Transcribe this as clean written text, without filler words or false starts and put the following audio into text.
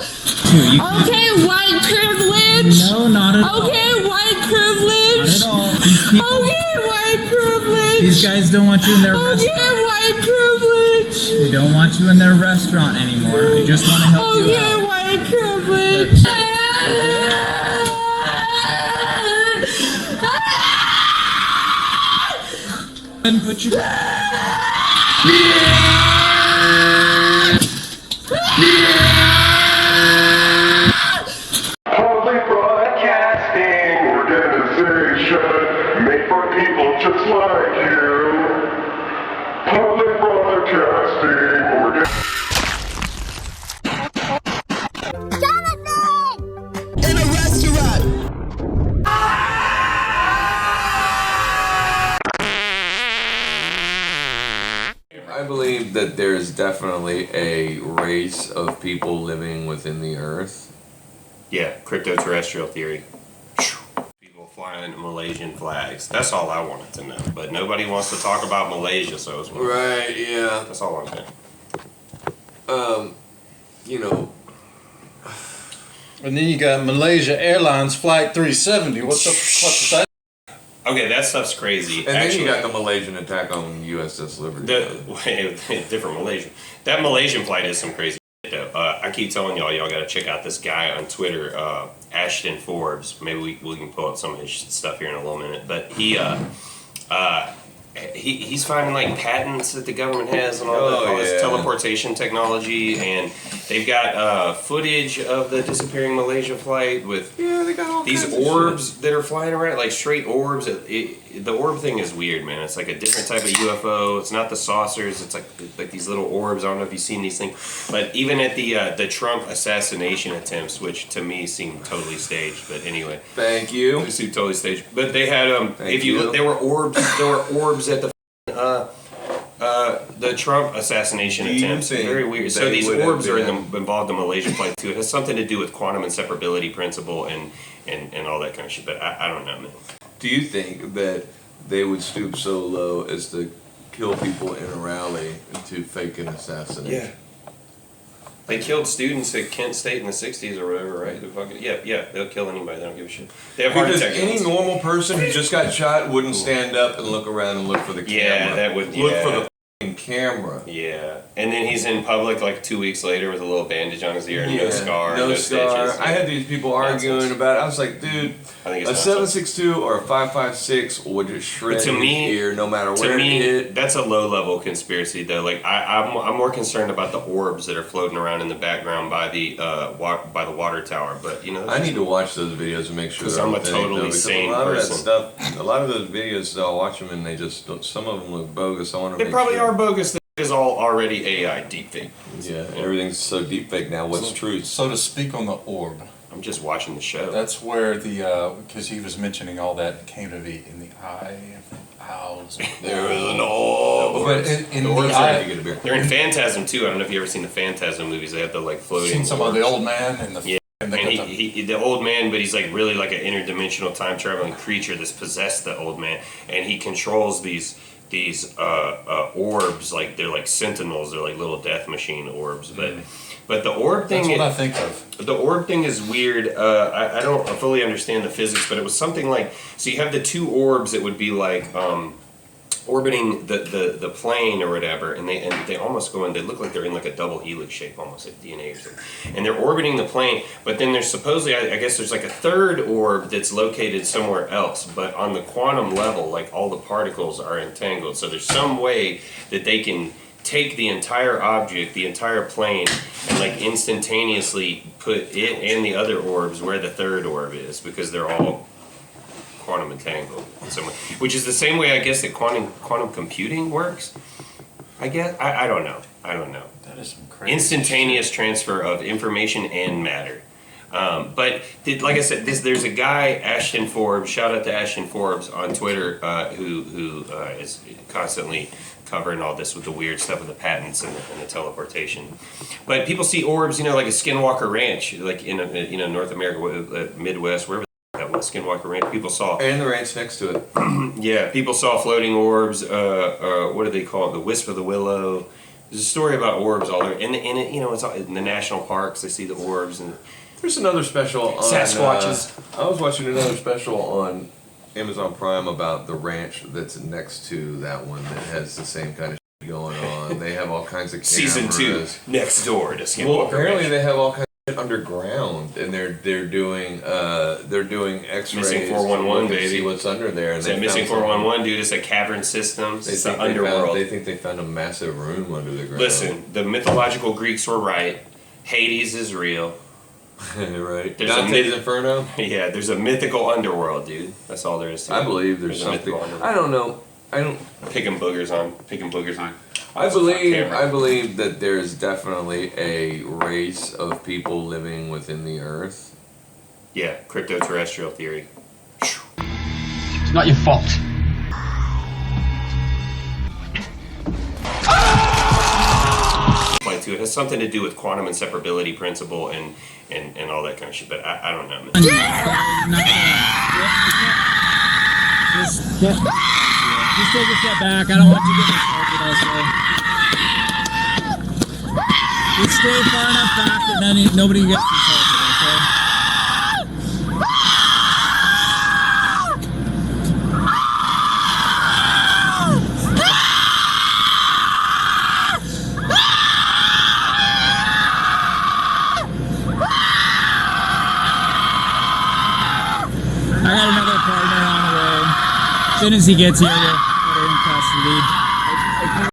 Okay, white privilege. No, not at all. Okay, white privilege. Not at all. Okay, white privilege. These guys don't want you in their restaurant. Okay, white privilege. They don't want you in their restaurant anymore. They just want to help you Okay, out. white privilege. And put your... Public broadcasting organization made for people just like you. Public broadcasting organization. In a restaurant. I believe that there's definitely a race of people living within the earth. Yeah, cryptoterrestrial theory. People flying Malaysian flags. That's all I wanted to know. But nobody wants to talk about Malaysia, so I was wondering. Right, yeah. That's all I'm saying. You know, And then you got Malaysia Airlines Flight 370. What's that? Okay, that stuff's crazy. and Actually, then you got the Malaysian attack on USS Liberty. different Malaysian. That Malaysian flight is some crazy shit, though. I keep telling y'all gotta check out this guy on Twitter, Ashton Forbes. Maybe we can pull up some of his stuff here in a little minute. But he's finding like patents that the government has and all this teleportation technology, and they've got footage of the disappearing Malaysia flight with they got all these kinds of orbs that are flying around, like straight orbs. The orb thing is weird, man. It's like a different type of UFO. It's not the saucers. It's like these little orbs. I don't know if you've seen these things, but even at the Trump assassination attempts, which to me seemed totally staged. But anyway, Thank you. they seemed totally staged. But they had Thank if you you. look, there were orbs at the Trump assassination Do you attempts. think Very weird. So they these would have orbs are been- involved in the Malaysian flight too. It has something to do with quantum inseparability principle and all that kind of shit. But I don't know, man. Do you think that they would stoop so low as to kill people in a rally to fake an assassination? They killed students at Kent State in the 60s or whatever, right? They'll kill anybody. They don't give a shit. They have heart Because attack. any normal person who just got shot wouldn't stand up and look around and look for the camera. Yeah, that would- look yeah. for the f***ing camera. Yeah, and then he's in public like 2 weeks later with a little bandage on his ear and no Yeah, scar, no scar. stitches. I had these people arguing Nonsense. about it. I was like, dude, I think a it's 7.62 or a 5.56 would just shred To me- your ear no matter To where it me, hit. that's a low-level conspiracy, though. Like I'm more concerned about the orbs that are floating around in the background by the water tower. But you know, I need to watch those videos and make sure 'Cause they're I'm a authentic, totally though, because sane a lot person. of that stuff, a lot of those videos, I'll watch them and they just don't, some of them look bogus. I want to they make probably sure. are bogus. This is all already AI deepfake. Yeah, everything's so deep fake now. What's truth? So to speak on the orb, I'm just watching the show. that's where because he was mentioning all that came to be in the eye of the owls. There is an orb. But in The the orbs eye, You get a beer. They're in Phantasm too. I don't know if you have ever seen the Phantasm movies. They have the like floating. seen some of the orbs. old man and the Yeah. and And they got the, he the old man, but he's like really like an interdimensional time traveling creature that's possessed the old man, and he controls these orbs, like they're like sentinels, they're like little death machine orbs. But the orb thing, that's what I think of. the orb thing is weird. I don't fully understand the physics, but it was something like, so you have the two orbs that would be like orbiting the plane or whatever, and they almost go in. They look like they're in like a double helix shape, almost like DNA or something. And they're orbiting the plane, but then there's supposedly, I guess there's like a third orb that's located somewhere else, but on the quantum level, like all the particles are entangled. So there's some way that they can take the entire object, the entire plane, and like instantaneously put it and the other orbs where the third orb is, because they're all quantum entangled in some way, which is the same way I guess that quantum computing works. I guess I don't know. That is some crazy. Instantaneous transfer of information and matter. But like I said, there's a guy, Ashton Forbes. Shout out to Ashton Forbes on Twitter, who is constantly covering all this with the weird stuff with the patents and the teleportation. But people see orbs, like a Skinwalker Ranch, like in North America, Midwest, wherever that Skinwalker Ranch. People saw. And the ranch next to it. Yeah, people saw floating orbs. What do they call it? The Wisp of the Willow. There's a story about orbs all there, and it, you know, it's all, in the national parks. They see the orbs and There's another special on Sasquatches. I was watching another special on Amazon Prime about the ranch that's next to that one that has the same kind of shit going on. They have all kinds of cameras. Season 2, next door to Skinwalker Well, apparently Ranch. they have all kinds of shit underground, and they're doing X-rays. Missing to 411, look and baby. see what's under there. And Is that they missing found 411, dude? It's a cavern system. They It's the think underworld. They think they found a massive room under the ground. Listen, the mythological Greeks were right. Hades is real. Right? There's a Dante's myth- Inferno. Yeah, there's a mythical underworld, dude. That's all there is to it. I believe there's a something. mythical underworld. I don't know. I don't. Picking boogers on. I believe camera. that there's definitely a race of people living within the earth. Yeah, cryptoterrestrial theory. It's not your fault. Play too. It has something to do with quantum inseparability principle and all that kind of shit. But I don't know. Just take a step back. I don't want you getting insulted also. Just stay far enough back that nobody gets insulted, okay? I got another partner on the way. As soon as he gets here,